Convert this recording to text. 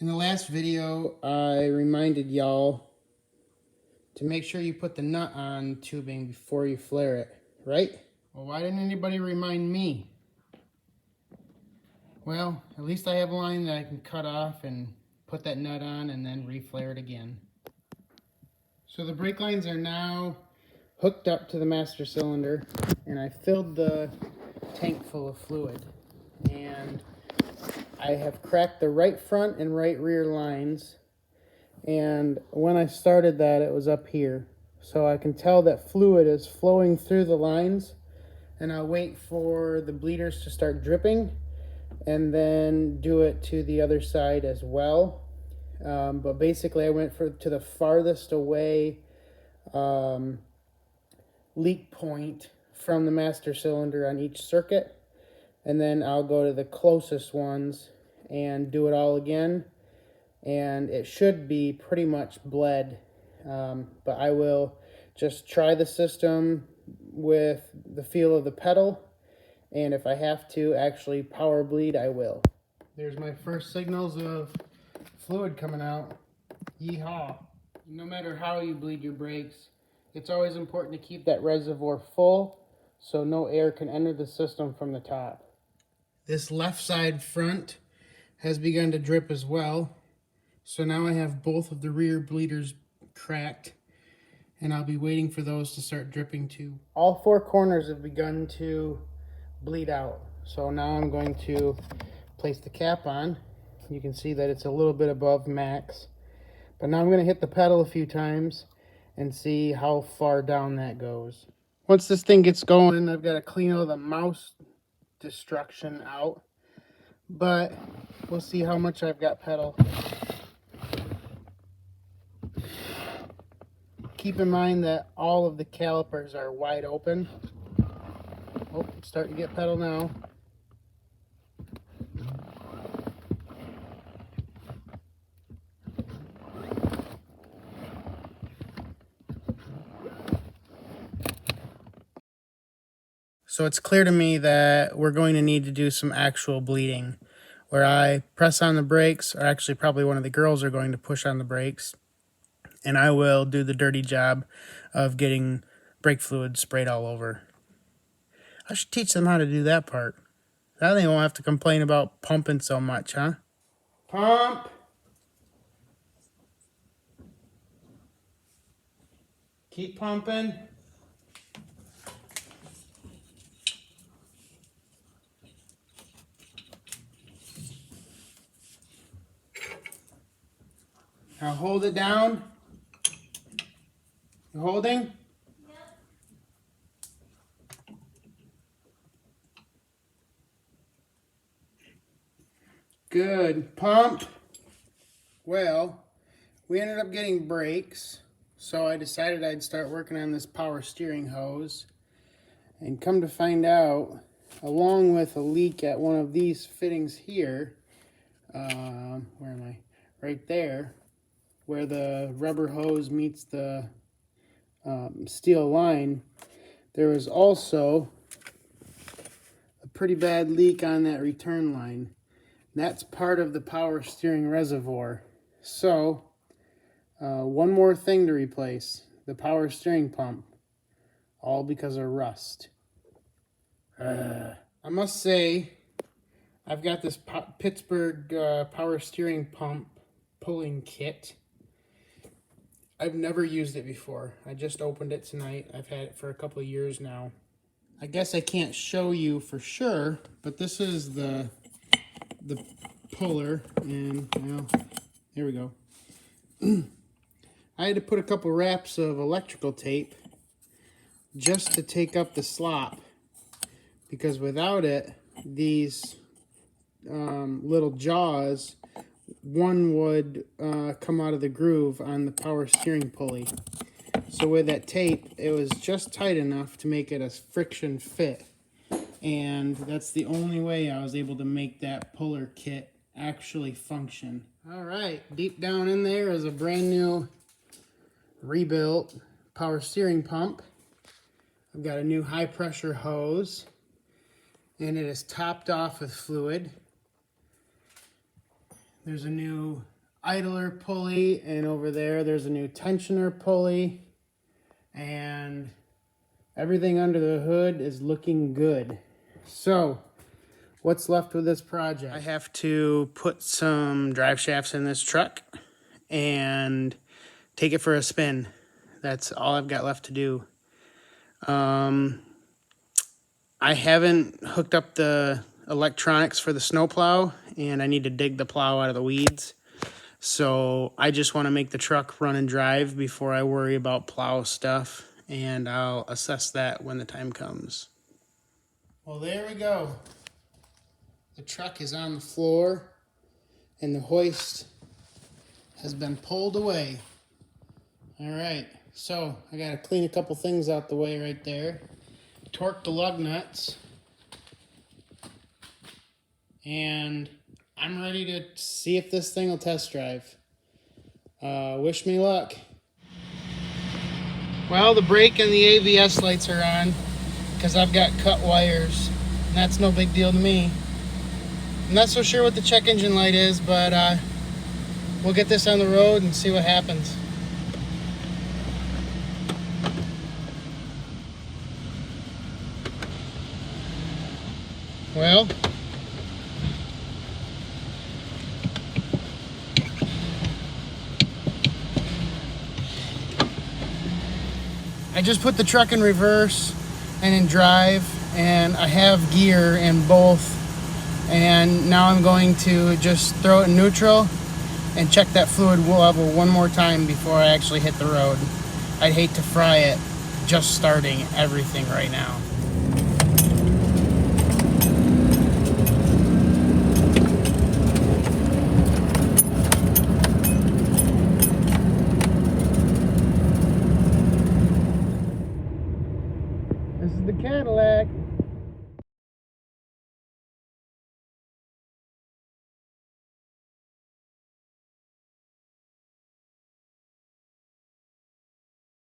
In the last video, I reminded y'all to make sure you put the nut on tubing before you flare it, right? Well, why didn't anybody remind me? Well, at least I have a line that I can cut off and put that nut on and then reflare it again. So the brake lines are now hooked up to the master cylinder, and I filled the tank full of fluid. And I have cracked the right front and right rear lines. And when I started that, it was up here. So I can tell that fluid is flowing through the lines, and I'll wait for the bleeders to start dripping and then do it to the other side as well. But basically I went to the farthest away leak point from the master cylinder on each circuit, and then I'll go to the closest ones and do it all again. And it should be pretty much bled, but I will just try the system with the feel of the pedal, and if I have to actually power bleed, I will. There's my first signals of fluid coming out. Yeehaw. No matter how you bleed your brakes, it's always important to keep that reservoir full so no air can enter the system from the top. This left side front has begun to drip as well. So now I have both of the rear bleeders cracked, and I'll be waiting for those to start dripping too. All four corners have begun to bleed out. So now I'm going to place the cap on. You can see that it's a little bit above max. But now I'm going to hit the pedal a few times and see how far down that goes. Once this thing gets going, I've got to clean all the mouse destruction out. But we'll see how much I've got pedal. Keep in mind that all of the calipers are wide open. Oh, starting to get pedal now. So it's clear to me that we're going to need to do some actual bleeding, where I press on the brakes, or actually probably one of the girls are going to push on the brakes, and I will do the dirty job of getting brake fluid sprayed all over. I should teach them how to do that part. Now they won't have to complain about pumping so much, huh? Pump! Keep pumping. Now hold it down. You holding? Yep. Good. Pump. Well, we ended up getting brakes, so I decided I'd start working on this power steering hose. And come to find out, along with a leak at one of these fittings here, where am I? Right there, where the rubber hose meets the steel line, there was also a pretty bad leak on that return line. That's part of the power steering reservoir. So, one more thing to replace, the power steering pump, all because of rust. I must say, I've got this Pittsburgh power steering pump pulling kit. I've never used it before. I just opened it tonight. I've had it for a couple of years now. I guess I can't show you for sure, but this is the puller, and well, here we go. I had to put a couple wraps of electrical tape just to take up the slop, because without it, these little jaws, one would come out of the groove on the power steering pulley. So with that tape, it was just tight enough to make it a friction fit. And that's the only way I was able to make that puller kit actually function. All right, deep down in there is a brand new rebuilt power steering pump. I've got a new high pressure hose, and it is topped off with fluid. There's a new idler pulley, and over there's a new tensioner pulley, and everything under the hood is looking good. So what's left with this project? I have to put some drive shafts in this truck and take it for a spin. That's all I've got left to do. I haven't hooked up the electronics for the snowplow, and I need to dig the plow out of the weeds. So I just want to make the truck run and drive before I worry about plow stuff, and I'll assess that when the time comes. Well, there we go. The truck is on the floor, and the hoist has been pulled away. All right, so I got to clean a couple things out the way right there. Torque the lug nuts, and I'm ready to see if this thing will test drive. Wish me luck. Well, the brake and the ABS lights are on because I've got cut wires, and that's no big deal to me. I'm not so sure what the check engine light is, but we'll get this on the road and see what happens. Well, I just put the truck in reverse and in drive, and I have gear in both, and now I'm going to just throw it in neutral and check that fluid level one more time before I actually hit the road. I'd hate to fry it just starting everything right now. This is the Cadillac.